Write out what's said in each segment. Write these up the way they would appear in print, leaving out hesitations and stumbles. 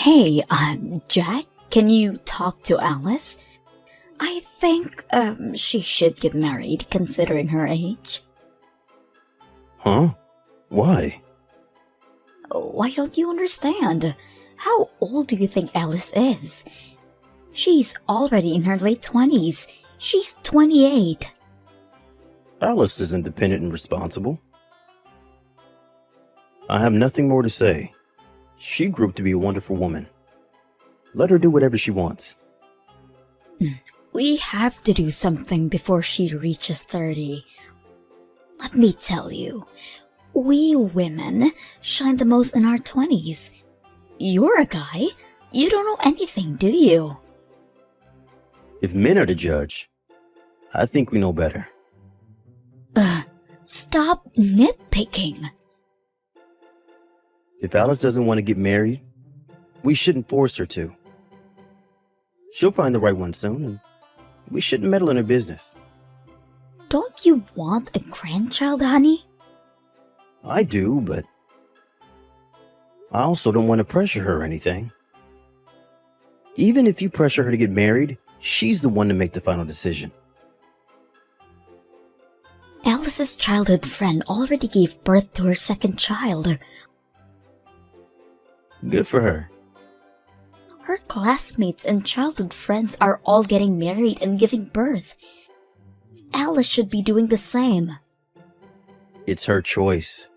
Hey, Jack, can you talk to Alice? I think, she should get married considering her age. Huh? Why? Why don't you understand? How old do you think Alice is? She's already in her late 20s. She's 28. Alice is independent and responsible. I have nothing more to say. She grew up to be a wonderful woman. Let her do whatever she wants. We have to do something before she reaches 30. Let me tell you, we women shine the most in our 20s. You're a guy. You don't know anything, do you? If men are to judge, I think we know better. Stop nitpicking. If Alice doesn't want to get married, we shouldn't force her to. She'll find the right one soon, and we shouldn't meddle in her business. Don't you want a grandchild, honey? I do, but I also don't want to pressure her or anything. Even if you pressure her to get married, she's the one to make the final decision. Alice's childhood friend already gave birth to her second child. Good for her. Her classmates and childhood friends are all getting married and giving birth. Alice should be doing the same. It's her choice.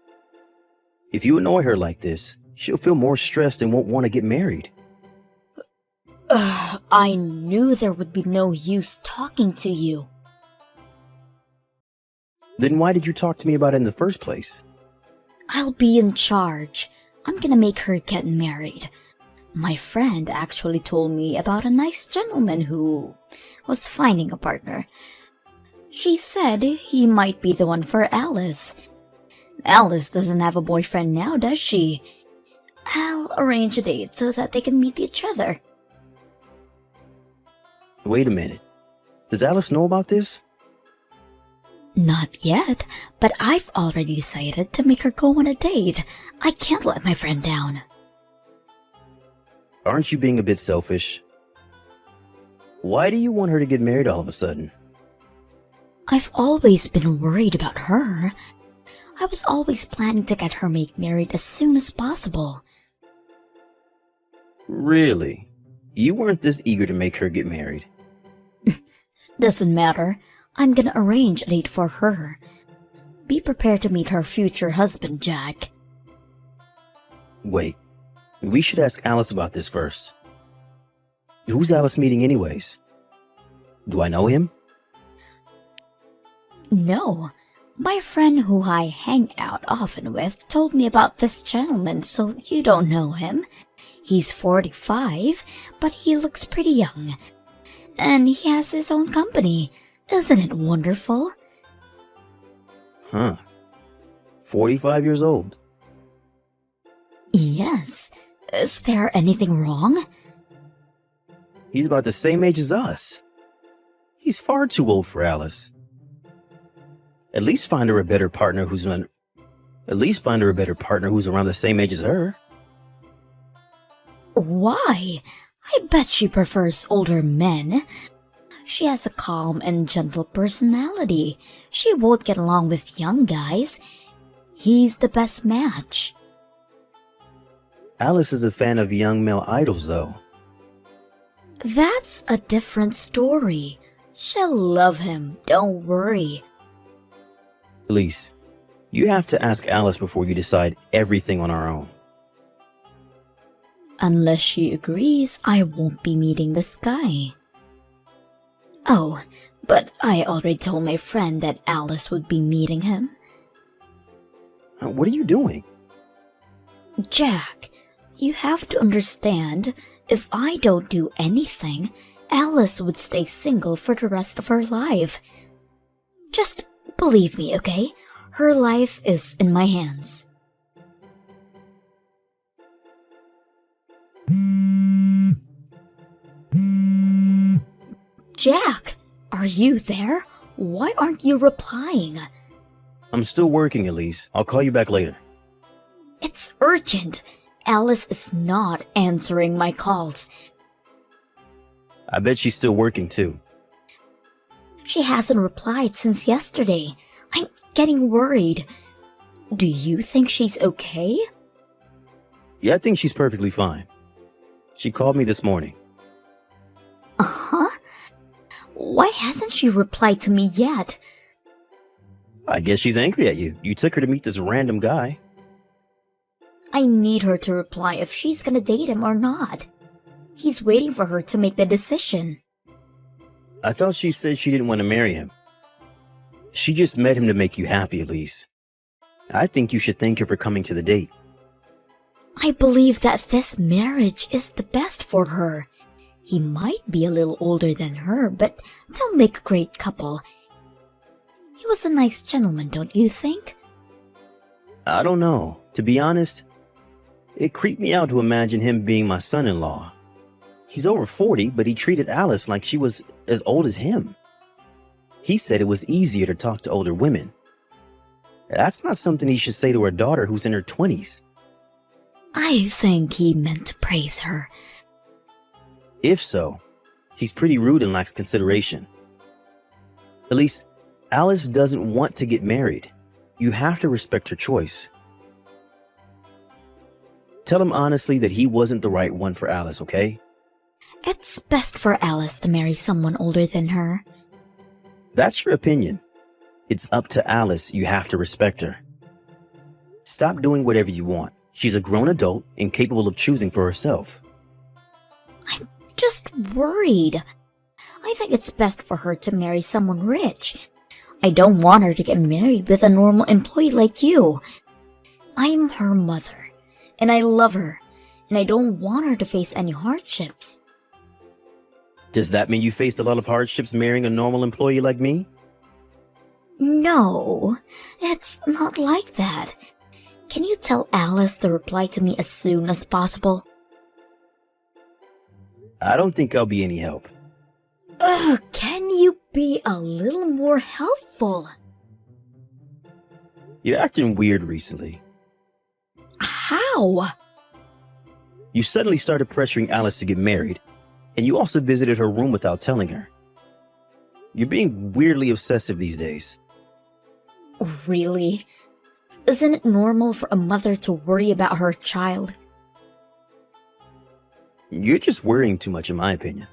If you annoy her like this, she'll feel more stressed and won't want to get married. I knew there would be no use talking to you. Then why did you talk to me about it in the first place? I'll be in charge. I'm gonna make her get married. My friend actually told me about a nice gentleman who was finding a partner. She said he might be the one for Alice. Alice doesn't have a boyfriend now, does she? I'll arrange a date so that they can meet each other. Wait a minute. Does Alice know about this? Not yet, but I've already decided to make her go on a date. I can't let my friend down. Aren't you being a bit selfish? Why do you want her to get married all of a sudden? I've always been worried about her. I was always planning to get her married as soon as possible. Really? You weren't this eager to make her get married? Doesn't matter. I'm gonna arrange a date for her. Be prepared to meet her future husband, Jack. Wait, we should ask Alice about this first. Who's Alice meeting anyways? Do I know him? No. My friend who I hang out often with told me about this gentleman, so you don't know him. He's 45, but he looks pretty young. And he has his own company. Isn't it wonderful? Huh. 45 years old. Yes. Is there anything wrong? He's about the same age as us. He's far too old for Alice. At least find her a better partner who's around the same age as her. Why? I bet she prefers older men. She has a calm and gentle personality. She won't get along with young guys. He's the best match. Alice is a fan of young male idols, though. That's a different story. She'll love him, don't worry. Elise, you have to ask Alice before you decide everything on our own. Unless she agrees, I won't be meeting this guy. Oh, but I already told my friend that Alice would be meeting him. What are you doing? Jack, you have to understand, if I don't do anything, Alice would stay single for the rest of her life. Just believe me, okay? Her life is in my hands. Jack, are you there? Why aren't you replying? I'm still working, Elise. I'll call you back later. It's urgent. Alice is not answering my calls. I bet she's still working too. She hasn't replied since yesterday. I'm getting worried. Do you think she's okay? Yeah, I think she's perfectly fine. She called me this morning. Uh-huh. Why hasn't she replied to me yet? I guess she's angry at you. You took her to meet this random guy. I need her to reply if she's gonna date him or not. He's waiting for her to make the decision. I thought she said she didn't want to marry him. She just met him to make you happy, Elise. I think you should thank her for coming to the date. I believe that this marriage is the best for her. He might be a little older than her, but they'll make a great couple. He was a nice gentleman, don't you think? I don't know. To be honest, it creeped me out to imagine him being my son-in-law. He's over 40, but he treated Alice like she was as old as him. He said it was easier to talk to older women. That's not something he should say to her daughter who's in her 20s. I think he meant to praise her. If so, he's pretty rude and lacks consideration. Elise, Alice doesn't want to get married. You have to respect her choice. Tell him honestly that he wasn't the right one for Alice, okay? It's best for Alice to marry someone older than her. That's your opinion. It's up to Alice. You have to respect her. Stop doing whatever you want. She's a grown adult and capable of choosing for herself. I'm just worried. I think it's best for her to marry someone rich. I don't want her to get married with a normal employee like you. I'm her mother, and I love her, and I don't want her to face any hardships. Does that mean you faced a lot of hardships marrying a normal employee like me? No, it's not like that. Can you tell Alice to reply to me as soon as possible? I don't think I'll be any help. Ugh, can you be a little more helpful? You're acting weird recently. How? You suddenly started pressuring Alice to get married, and you also visited her room without telling her. You're being weirdly obsessive these days. Really? Isn't it normal for a mother to worry about her child? You're just worrying too much, in my opinion.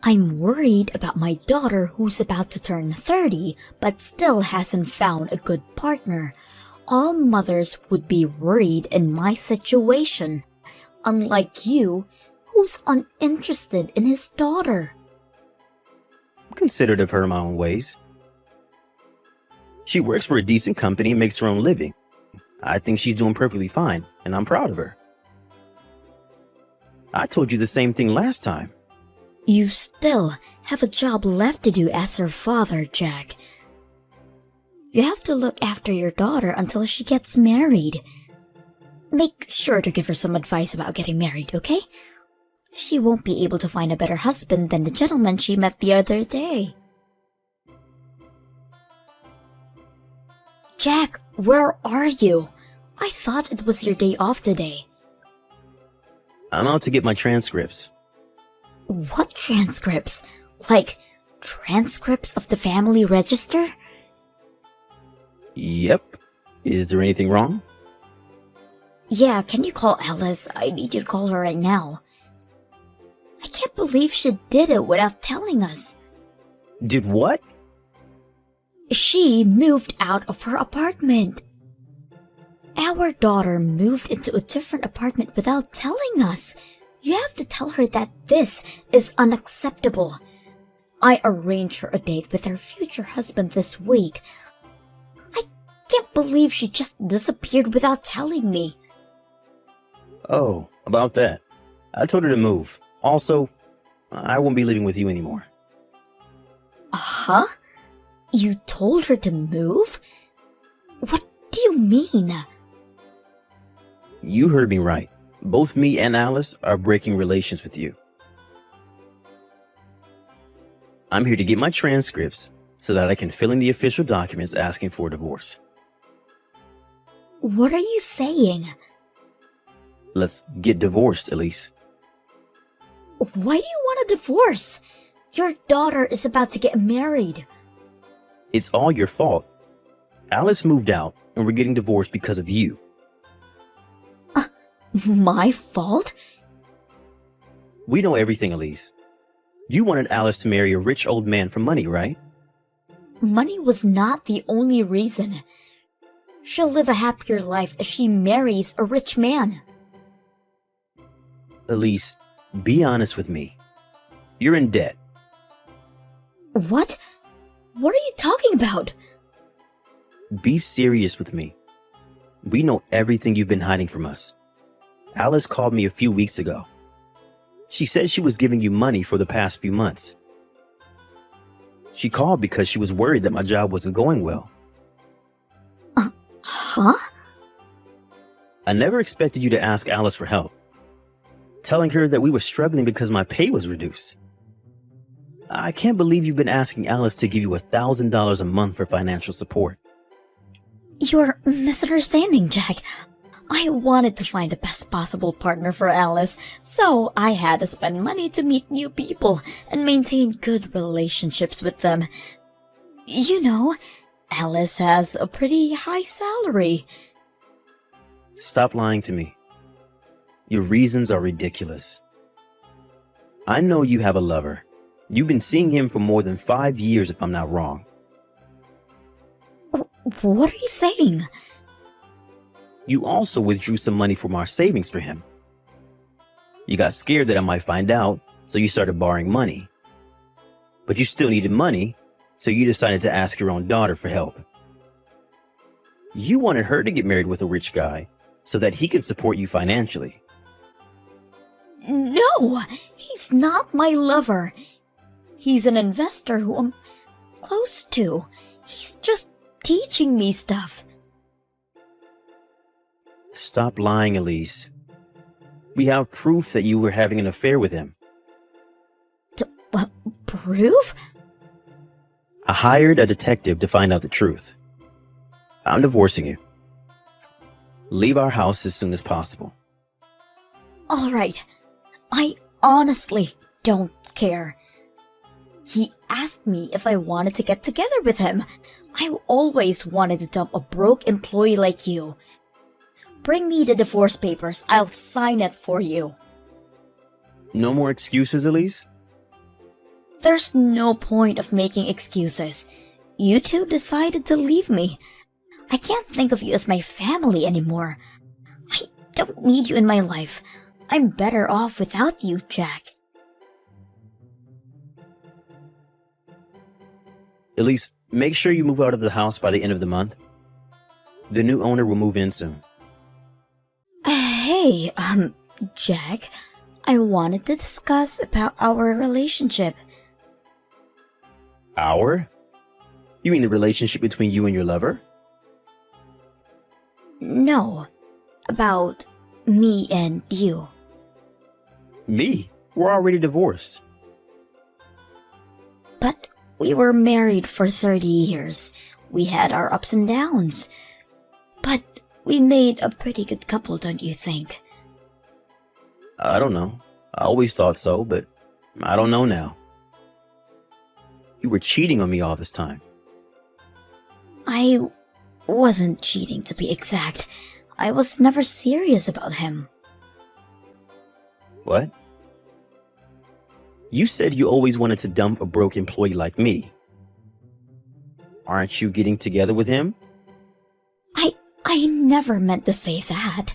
I'm worried about my daughter who's about to turn 30 but still hasn't found a good partner. All mothers would be worried in my situation, unlike you, who's uninterested in his daughter. I'm considerate of her in my own ways. She works for a decent company and makes her own living. I think she's doing perfectly fine, and I'm proud of her. I told you the same thing last time. You still have a job left to do as her father, Jack. You have to look after your daughter until she gets married. Make sure to give her some advice about getting married, okay? She won't be able to find a better husband than the gentleman she met the other day. Jack, where are you? I thought it was your day off today. I'm out to get my transcripts. What transcripts? Like, transcripts of the family register? Yep. Is there anything wrong? Yeah, can you call Alice? I need you to call her right now. I can't believe she did it without telling us. Did what? She moved out of her apartment. Our daughter moved into a different apartment without telling us. You have to tell her that this is unacceptable. I arranged her a date with her future husband this week. I can't believe she just disappeared without telling me. Oh, about that. I told her to move. Also, I won't be living with you anymore. Huh? You told her to move? What do you mean? You heard me right. Both me and Alice are breaking relations with you. I'm here to get my transcripts so that I can fill in the official documents asking for a divorce. What are you saying? Let's get divorced, Elise. Why do you want a divorce? Your daughter is about to get married. It's all your fault. Alice moved out, and we're getting divorced because of you. My fault? We know everything, Elise. You wanted Alice to marry a rich old man for money, right? Money was not the only reason. She'll live a happier life if she marries a rich man. Elise, be honest with me. You're in debt. What? What are you talking about? Be serious with me. We know everything you've been hiding from us. Alice called me a few weeks ago. She said she was giving you money for the past few months. She called because she was worried that my job wasn't going well. Huh? I never expected you to ask Alice for help, telling her that we were struggling because my pay was reduced. I can't believe you've been asking Alice to give you $1,000 a month for financial support. You're misunderstanding, Jack. I wanted to find the best possible partner for Alice, so I had to spend money to meet new people and maintain good relationships with them. You know, Alice has a pretty high salary. Stop lying to me. Your reasons are ridiculous. I know you have a lover. You've been seeing him for more than 5 years, if I'm not wrong. What are you saying? You also withdrew some money from our savings for him. You got scared that I might find out, so you started borrowing money. But you still needed money, so you decided to ask your own daughter for help. You wanted her to get married with a rich guy so that he could support you financially. No, he's not my lover. He's an investor who I'm close to. He's just teaching me stuff. Stop lying, Elise. We have proof that you were having an affair with him. Proof? I hired a detective to find out the truth. I'm divorcing you. Leave our house as soon as possible. All right. I honestly don't care. He asked me if I wanted to get together with him. I always wanted to dump a broke employee like you. Bring me the divorce papers. I'll sign it for you. No more excuses, Elise? There's no point of making excuses. You two decided to leave me. I can't think of you as my family anymore. I don't need you in my life. I'm better off without you, Jack. Elise, make sure you move out of the house by the end of the month. The new owner will move in soon. Hey, Jack, I wanted to discuss about our relationship. Our? You mean the relationship between you and your lover? No, about me and you. Me? We're already divorced. But we were married for 30 years. We had our ups and downs. But we made a pretty good couple, don't you think? I don't know. I always thought so, but I don't know now. You were cheating on me all this time. I wasn't cheating, to be exact. I was never serious about him. What? You said you always wanted to dump a broke employee like me. Aren't you getting together with him? I never meant to say that.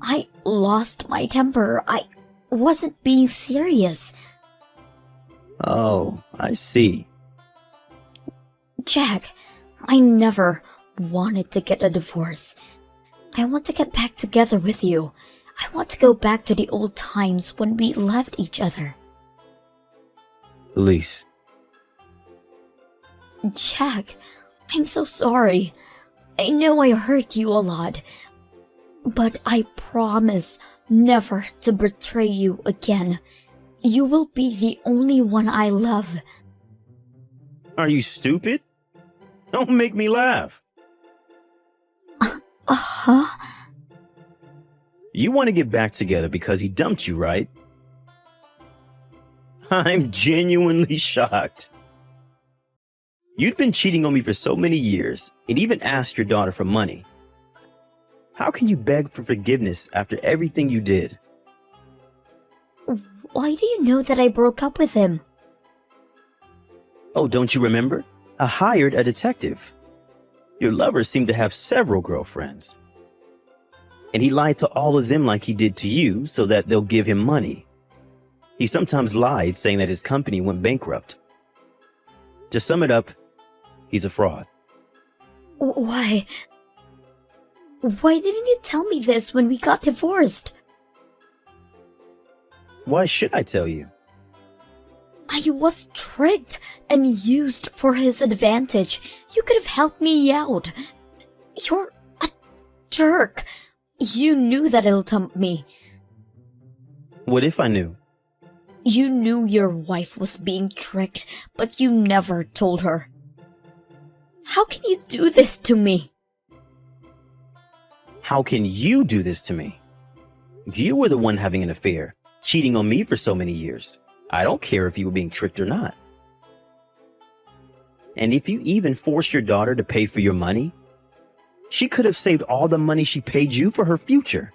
I lost my temper. I wasn't being serious. Oh, I see. Jack, I never wanted to get a divorce. I want to get back together with you. I want to go back to the old times when we loved each other. Elise. Jack, I'm so sorry. I know I hurt you a lot. But I promise never to betray you again. You will be the only one I love. Are you stupid? Don't make me laugh. Huh? You want to get back together because he dumped you, right? I'm genuinely shocked. You'd been cheating on me for so many years and even asked your daughter for money. How can you beg for forgiveness after everything you did? Why do you know that I broke up with him? Oh, don't you remember? I hired a detective. Your lover seemed to have several girlfriends. And he lied to all of them like he did to you so that they'll give him money. He sometimes lied, saying that his company went bankrupt. To sum it up, he's a fraud. Why? Why didn't you tell me this when we got divorced? Why should I tell you? I was tricked and used for his advantage. You could have helped me out. You're a jerk. You knew that he'll dump me. What if I knew? You knew your wife was being tricked, but you never told her. How can you do this to me? How can you do this to me? You were the one having an affair, cheating on me for so many years. I don't care if you were being tricked or not. And if you even forced your daughter to pay for your money, she could have saved all the money she paid you for her future.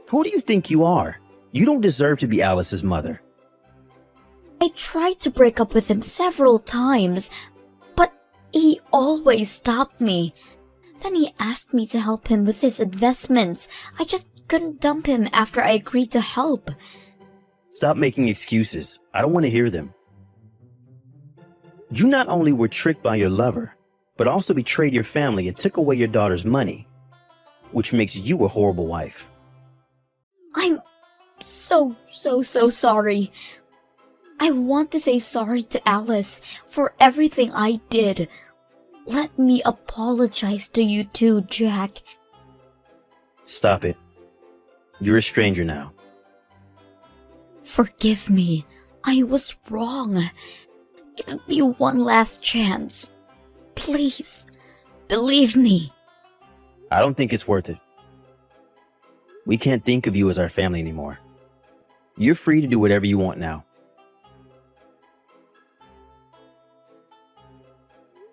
Who do you think you are? You don't deserve to be Alice's mother. I tried to break up with him several times, but he always stopped me. Then he asked me to help him with his investments. I just couldn't dump him after I agreed to help. Stop making excuses. I don't want to hear them. You not only were tricked by your lover, but also betrayed your family and took away your daughter's money, which makes you a horrible wife. I'm so sorry. I want to say sorry to Alice for everything I did. Let me apologize to you too, Jack. Stop it. You're a stranger now. Forgive me. I was wrong. Give me one last chance. Please, believe me. I don't think it's worth it. We can't think of you as our family anymore. You're free to do whatever you want now.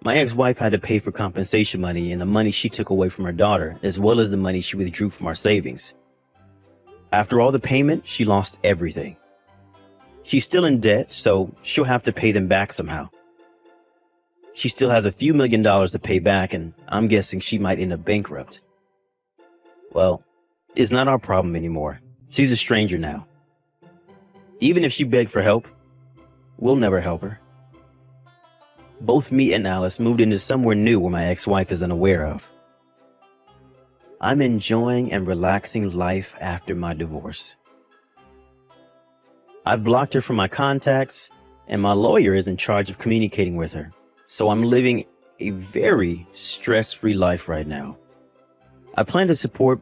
My ex-wife had to pay for compensation money and the money she took away from her daughter, as well as the money she withdrew from our savings. After all the payment, she lost everything. She's still in debt, so she'll have to pay them back somehow. She still has a few $1,000,000 to pay back, and I'm guessing she might end up bankrupt. Well, it's not our problem anymore. She's a stranger now. Even if she begged for help, we'll never help her. Both me and Alice moved into somewhere new where my ex-wife is unaware of. I'm enjoying and relaxing life after my divorce. I've blocked her from my contacts, and my lawyer is in charge of communicating with her. So I'm living a very stress-free life right now. I plan to support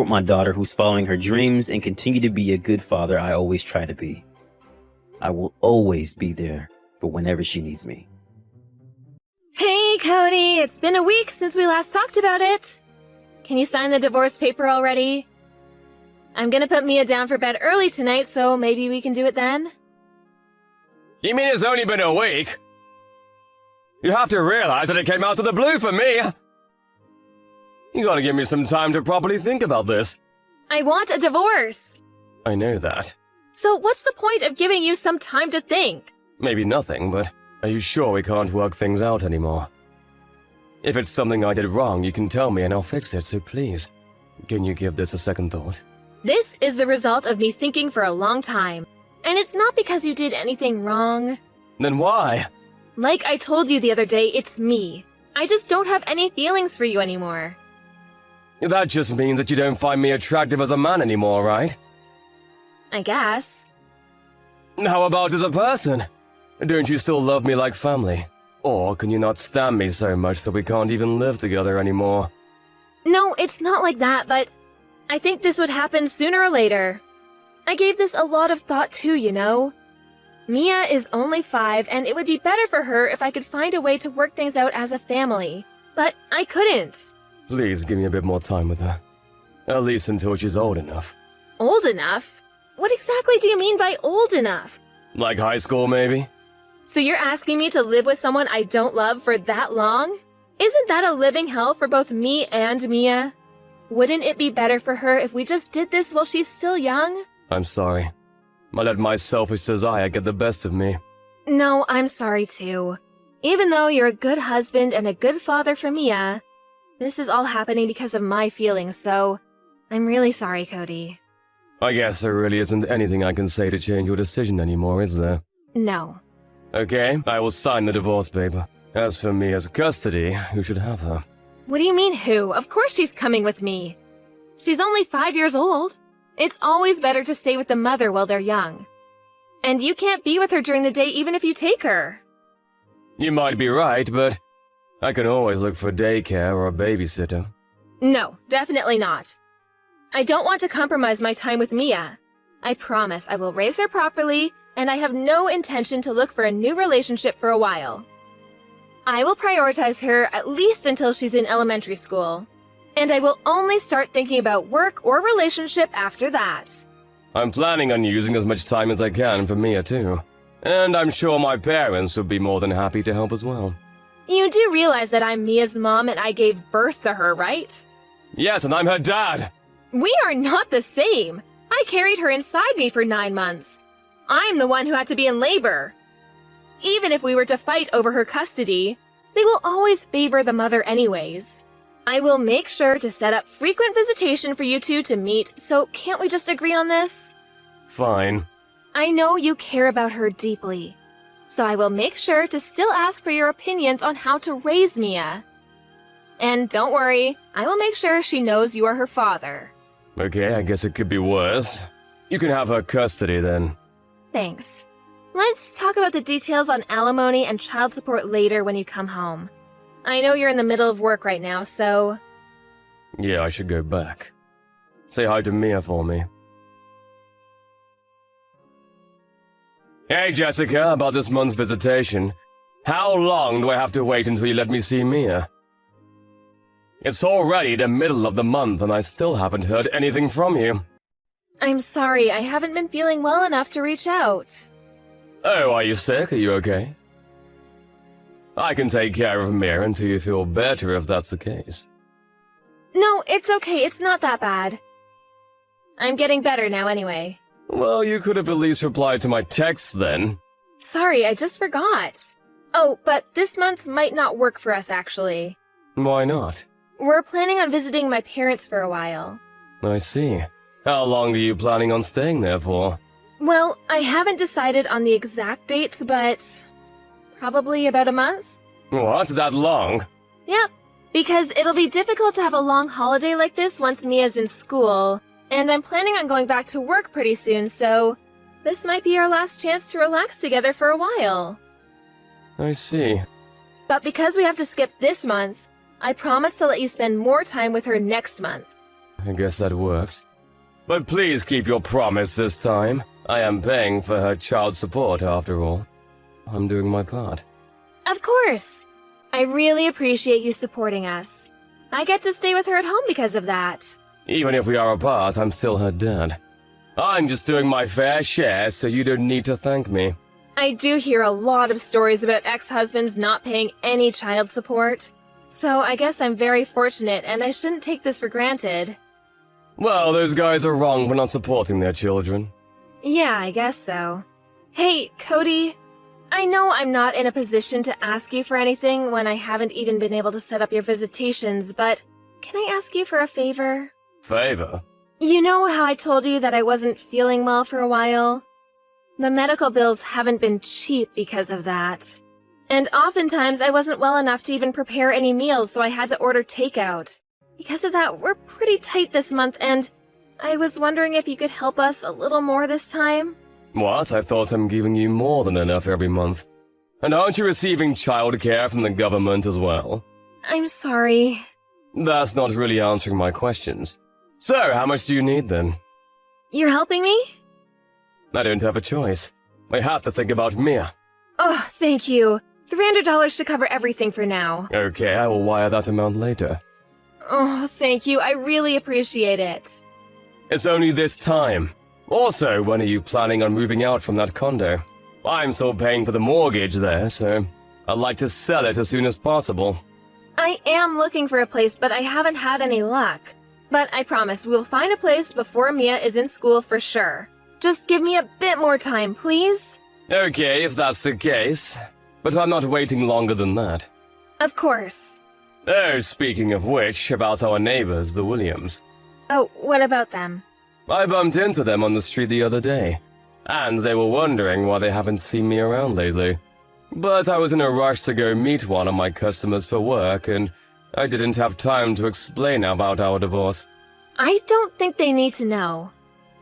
my daughter who's following her dreams and continue to be a good father I always try to be. I will always be there for whenever she needs me. Hey, Cody, it's been a week since we last talked about it. Can you sign the divorce paper already? I'm gonna put Mia down for bed early tonight, so maybe we can do it then? You mean it's only been a week? You have to realize that it came out of the blue for me. You gotta give me some time to properly think about this. I want a divorce. I know that. So what's the point of giving you some time to think? Maybe nothing, but are you sure we can't work things out anymore? If it's something I did wrong, you can tell me and I'll fix it, so please, can you give this a second thought? This is the result of me thinking for a long time. And it's not because you did anything wrong. Then why? Like I told you the other day, it's me. I just don't have any feelings for you anymore. That just means that you don't find me attractive as a man anymore, right? I guess. How about as a person? Don't you still love me like family? Or can you not stand me so much that we can't even live together anymore? No, it's not like that, but I think this would happen sooner or later. I gave this a lot of thought too, you know. Mia is only 5, and it would be better for her if I could find a way to work things out as a family. But I couldn't. Please give me a bit more time with her. At least until she's old enough. Old enough? What exactly do you mean by old enough? Like high school, maybe? So you're asking me to live with someone I don't love for that long? Isn't that a living hell for both me and Mia? Wouldn't it be better for her if we just did this while she's still young? I'm sorry. I let my selfish desire get the best of me. No, I'm sorry too. Even though you're a good husband and a good father for Mia, this is all happening because of my feelings, so I'm really sorry, Cody. I guess there really isn't anything I can say to change your decision anymore, is there? No. Okay, I will sign the divorce paper. As for Mia's custody, who should have her? What do you mean who? Of course she's coming with me. She's only 5 years old. It's always better to stay with the mother while they're young. And you can't be with her during the day even if you take her. You might be right, but I can always look for daycare or a babysitter. No, definitely not. I don't want to compromise my time with Mia. I promise I will raise her properly, and I have no intention to look for a new relationship for a while. I will prioritize her at least until she's in elementary school. And I will only start thinking about work or relationship after that. I'm planning on using as much time as I can for Mia, too. And I'm sure my parents would be more than happy to help as well. You do realize that I'm Mia's mom and I gave birth to her, right? Yes, and I'm her dad! We are not the same. I carried her inside me for 9 months. I'm the one who had to be in labor. Even if we were to fight over her custody, they will always favor the mother anyways. I will make sure to set up frequent visitation for you two to meet, so can't we just agree on this? Fine. I know you care about her deeply, so I will make sure to still ask for your opinions on how to raise Mia. And don't worry, I will make sure she knows you are her father. Okay, I guess it could be worse. You can have her custody then. Thanks. Let's talk about the details on alimony and child support later when you come home. I know you're in the middle of work right now, so... Yeah, I should go back. Say hi to Mia for me. Hey, Jessica, about this month's visitation. How long do I have to wait until you let me see Mia? It's already the middle of the month and I still haven't heard anything from you. I'm sorry, I haven't been feeling well enough to reach out. Oh, are you sick? Are you okay? I can take care of Mia until you feel better if that's the case. No, it's okay, it's not that bad. I'm getting better now anyway. Well, you could have at least replied to my texts then. Sorry, I just forgot. Oh, but this month might not work for us actually. Why not? We're planning on visiting my parents for a while. I see. How long are you planning on staying there for? Well, I haven't decided on the exact dates, but probably about a month. What, that long? Yep, because it'll be difficult to have a long holiday like this once Mia's in school, and I'm planning on going back to work pretty soon, so this might be our last chance to relax together for a while. I see. But because we have to skip this month, I promise to let you spend more time with her next month. I guess that works. But please keep your promise this time. I am paying for her child support after all. I'm doing my part. Of course! I really appreciate you supporting us. I get to stay with her at home because of that. Even if we are apart, I'm still her dad. I'm just doing my fair share, so you don't need to thank me. I do hear a lot of stories about ex-husbands not paying any child support. So I guess I'm very fortunate and I shouldn't take this for granted. Well, those guys are wrong for not supporting their children. Yeah, I guess so. Hey, Cody. I know I'm not in a position to ask you for anything when I haven't even been able to set up your visitations, but can I ask you for a favor? Favor? You know how I told you that I wasn't feeling well for a while? The medical bills haven't been cheap because of that. And oftentimes I wasn't well enough to even prepare any meals, so I had to order takeout. Because of that, we're pretty tight this month, and I was wondering if you could help us a little more this time? What? I thought I'm giving you more than enough every month. And aren't you receiving childcare from the government as well? I'm sorry. That's not really answering my questions. So, how much do you need then? You're helping me? I don't have a choice. I have to think about Mia. Oh, thank you. $300 should cover everything for now. Okay, I will wire that amount later. Oh, thank you. I really appreciate it. It's only this time. Also, when are you planning on moving out from that condo? I'm still paying for the mortgage there, so I'd like to sell it as soon as possible. I am looking for a place, but I haven't had any luck. But I promise we'll find a place before Mia is in school for sure. Just give me a bit more time, please. Okay, if that's the case. But I'm not waiting longer than that. Of course. Oh, speaking of which, about our neighbors, the Williams. Oh, what about them? I bumped into them on the street the other day, and they were wondering why they haven't seen me around lately. But I was in a rush to go meet one of my customers for work, and I didn't have time to explain about our divorce. I don't think they need to know.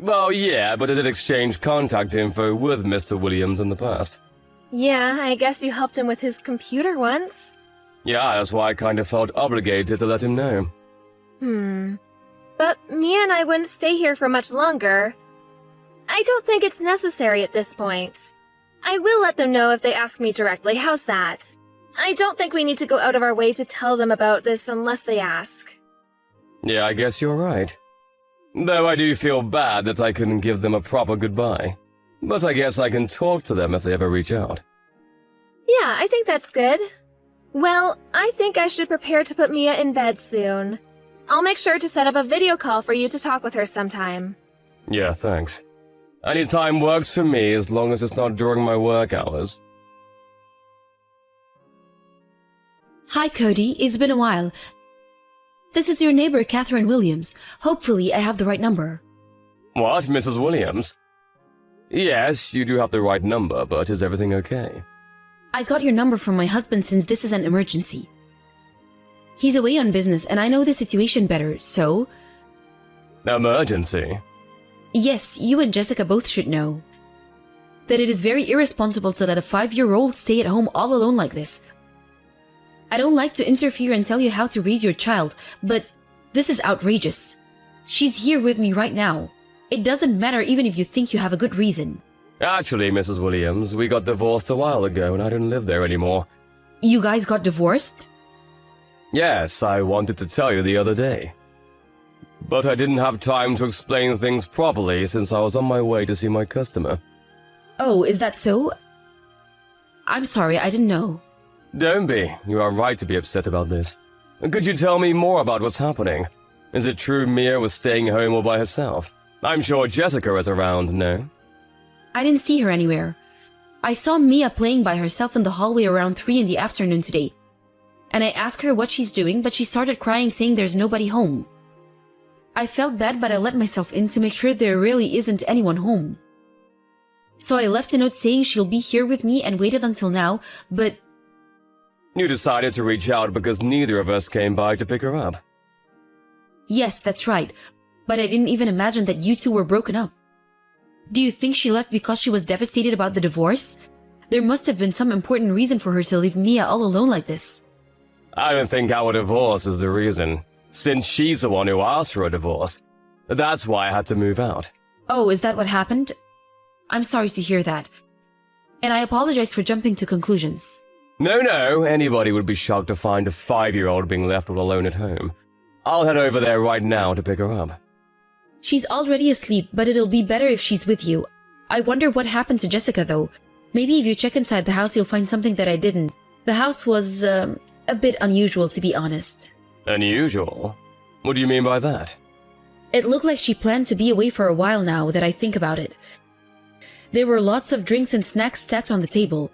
Well, yeah, but I did exchange contact info with Mr. Williams in the past. Yeah, I guess you helped him with his computer once. Yeah, that's why I kind of felt obligated to let him know. But Mia and I wouldn't stay here for much longer. I don't think it's necessary at this point. I will let them know if they ask me directly. How's that? I don't think we need to go out of our way to tell them about this unless they ask. Yeah, I guess you're right. Though I do feel bad that I couldn't give them a proper goodbye. But I guess I can talk to them if they ever reach out. Yeah, I think that's good. Well, I think I should prepare to put Mia in bed soon. I'll make sure to set up a video call for you to talk with her sometime. Yeah, thanks. Any time works for me as long as it's not during my work hours. Hi, Cody. It's been a while. This is your neighbor, Catherine Williams. Hopefully, I have the right number. What, Mrs. Williams? Yes, you do have the right number, but is everything okay? I got your number from my husband since this is an emergency. He's away on business and I know the situation better, so... Emergency? Yes, you and Jessica both should know that it is very irresponsible to let a 5-year-old stay at home all alone like this. I don't like to interfere and tell you how to raise your child, but this is outrageous. She's here with me right now. It doesn't matter even if you think you have a good reason. Actually, Mrs. Williams, we got divorced a while ago and I don't live there anymore. You guys got divorced? Yes, I wanted to tell you the other day. But I didn't have time to explain things properly since I was on my way to see my customer. Oh, is that so? I'm sorry, I didn't know. Don't be. You are right to be upset about this. Could you tell me more about what's happening? Is it true Mia was staying home all by herself? I'm sure Jessica is around, no? I didn't see her anywhere. I saw Mia playing by herself in the hallway around 3 in the afternoon today. And I asked her what she's doing, but she started crying saying there's nobody home. I felt bad, but I let myself in to make sure there really isn't anyone home. So I left a note saying she'll be here with me and waited until now, but... You decided to reach out because neither of us came by to pick her up. Yes, that's right. But I didn't even imagine that you two were broken up. Do you think she left because she was devastated about the divorce? There must have been some important reason for her to leave Mia all alone like this. I don't think our divorce is the reason, since she's the one who asked for a divorce. That's why I had to move out. Oh, is that what happened? I'm sorry to hear that. And I apologize for jumping to conclusions. No, anybody would be shocked to find a 5-year-old being left all alone at home. I'll head over there right now to pick her up. She's already asleep, but it'll be better if she's with you. I wonder what happened to Jessica, though. Maybe if you check inside the house, you'll find something that I didn't. The house was, a bit unusual, to be honest. Unusual? What do you mean by that? It looked like she planned to be away for a while now that I think about it. There were lots of drinks and snacks stacked on the table.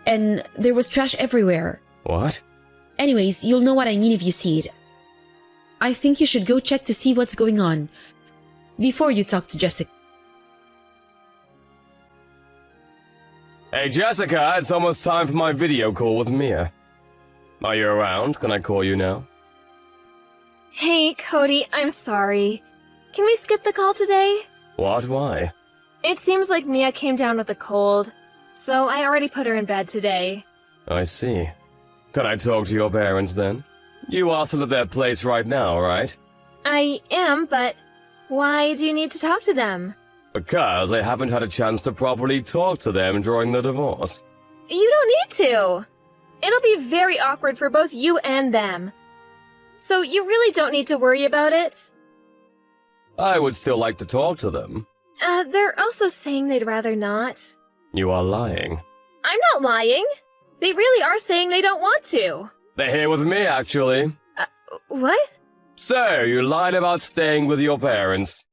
And there was trash everywhere. What? Anyways, you'll know what I mean if you see it. I think you should go check to see what's going on before you talk to Jessica. Hey Jessica, it's almost time for my video call with Mia. Are you around? Can I call you now? Hey, Cody, I'm sorry. Can we skip the call today? What? Why? It seems like Mia came down with a cold, so I already put her in bed today. I see. Can I talk to your parents then? You are still at their place right now, right? I am, but why do you need to talk to them? Because I haven't had a chance to properly talk to them during the divorce. You don't need to. It'll be very awkward for both you and them. So you really don't need to worry about it. I would still like to talk to them. They're also saying they'd rather not. You are lying. I'm not lying. They really are saying they don't want to. They're here with me, actually. What? So, you lied about staying with your parents.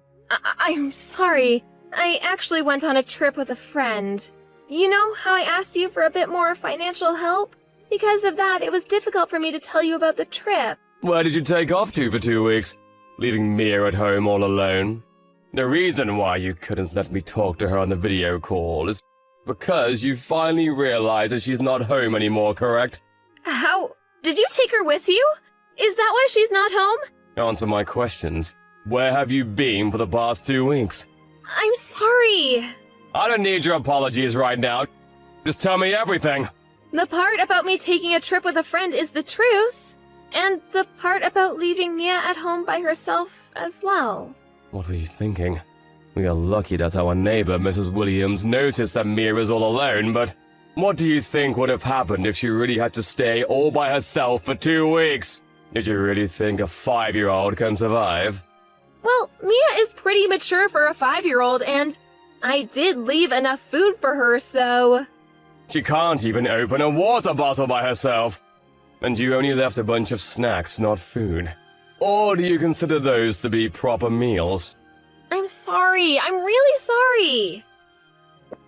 I'm sorry. I actually went on a trip with a friend. You know how I asked you for a bit more financial help? Because of that, it was difficult for me to tell you about the trip. Where did you take off to for 2 weeks? Leaving Mia at home all alone? The reason why you couldn't let me talk to her on the video call is because you finally realized that she's not home anymore, correct? How? Did you take her with you? Is that why she's not home? Answer my questions. Where have you been for the past 2 weeks? I'm sorry. I don't need your apologies right now. Just tell me everything. The part about me taking a trip with a friend is the truth. And the part about leaving Mia at home by herself as well. What were you thinking? We are lucky that our neighbor, Mrs. Williams, noticed that Mia is all alone, but what do you think would have happened if she really had to stay all by herself for 2 weeks? Did you really think a 5-year-old can survive? Well, Mia is pretty mature for a 5-year-old, and I did leave enough food for her, so... She can't even open a water bottle by herself. And you only left a bunch of snacks, not food. Or do you consider those to be proper meals? I'm sorry. I'm really sorry.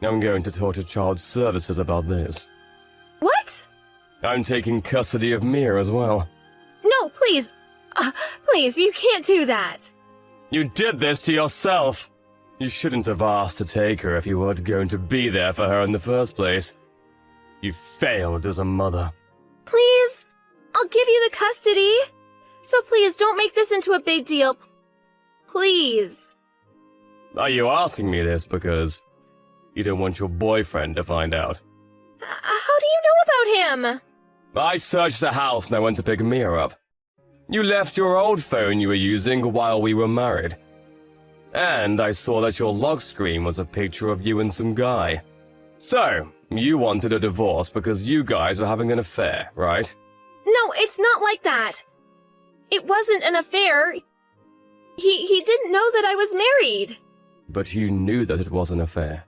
I'm going to talk to Child Services about this. What? I'm taking custody of Mia as well. No, please. Please, you can't do that. You did this to yourself. You shouldn't have asked to take her if you weren't going to be there for her in the first place. You failed as a mother. Please? I'll give you the custody. So please don't make this into a big deal. Please. Are you asking me this because you don't want your boyfriend to find out? How do you know about him? I searched the house and I went to pick Mia up. You left your old phone you were using while we were married. And I saw that your lock screen was a picture of you and some guy. So, you wanted a divorce because you guys were having an affair, right? No, it's not like that. It wasn't an affair. He didn't know that I was married. But you knew that it was an affair.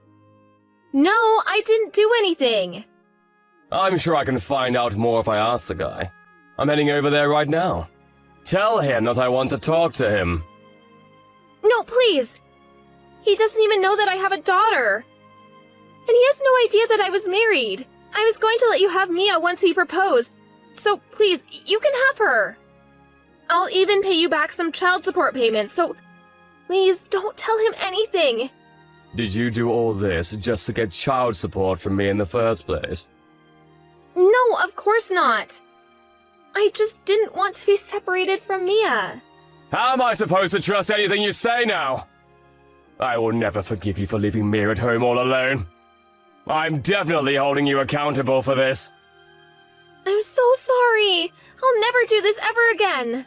No, I didn't do anything. I'm sure I can find out more if I ask the guy. I'm heading over there right now. Tell him that I want to talk to him. No, please. He doesn't even know that I have a daughter. And he has no idea that I was married. I was going to let you have Mia once he proposed. So please, you can have her. I'll even pay you back some child support payments, so please don't tell him anything. Did you do all this just to get child support from me in the first place? No, of course not. I just didn't want to be separated from Mia. How am I supposed to trust anything you say now? I will never forgive you for leaving Mia at home all alone. I'm definitely holding you accountable for this. I'm so sorry. I'll never do this ever again.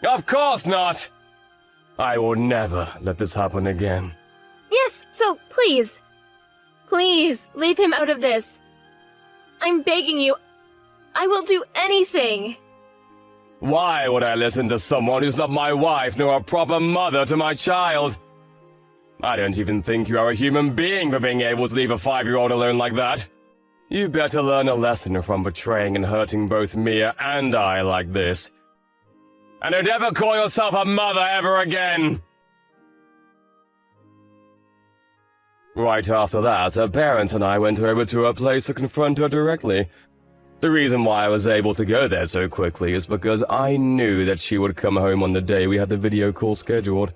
Of course not! I will never let this happen again. Yes, so please. Please, leave him out of this. I'm begging you. I will do anything. Why would I listen to someone who's not my wife nor a proper mother to my child? I don't even think you are a human being for being able to leave a 5-year-old alone like that. You better learn a lesson from betraying and hurting both Mia and I like this. And don't ever call yourself a mother ever again! Right after that, her parents and I went over to her place to confront her directly. The reason why I was able to go there so quickly is because I knew that she would come home on the day we had the video call scheduled.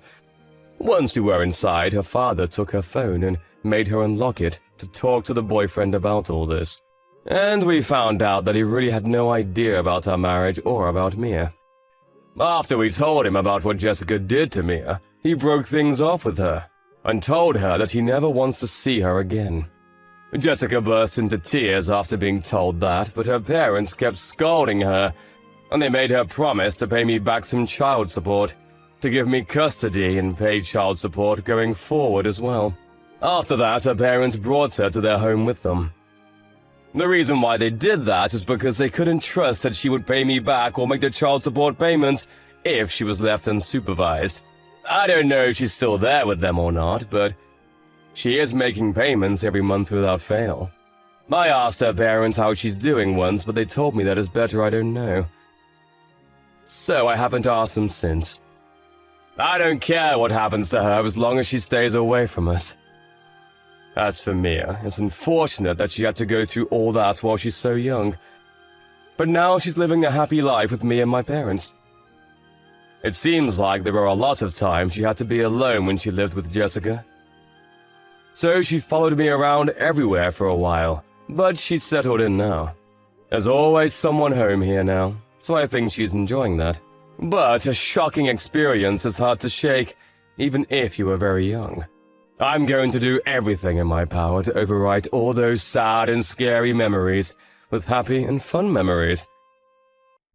Once we were inside, her father took her phone and made her unlock it to talk to the boyfriend about all this. And we found out that he really had no idea about our marriage or about Mia. After we told him about what Jessica did to Mia, he broke things off with her and told her that he never wants to see her again. Jessica burst into tears after being told that, but her parents kept scolding her, and they made her promise to pay me back some child support, to give me custody and pay child support going forward as well. After that, her parents brought her to their home with them. The reason why they did that is because they couldn't trust that she would pay me back or make the child support payments if she was left unsupervised. I don't know if she's still there with them or not, but she is making payments every month without fail. I asked her parents how she's doing once, but they told me that it's better I don't know. So I haven't asked them since. I don't care what happens to her as long as she stays away from us. As for Mia, it's unfortunate that she had to go through all that while she's so young. But now she's living a happy life with me and my parents. It seems like there were a lot of times she had to be alone when she lived with Jessica. So she followed me around everywhere for a while, but she's settled in now. There's always someone home here now, so I think she's enjoying that. But a shocking experience is hard to shake, even if you are very young. I'm going to do everything in my power to overwrite all those sad and scary memories with happy and fun memories.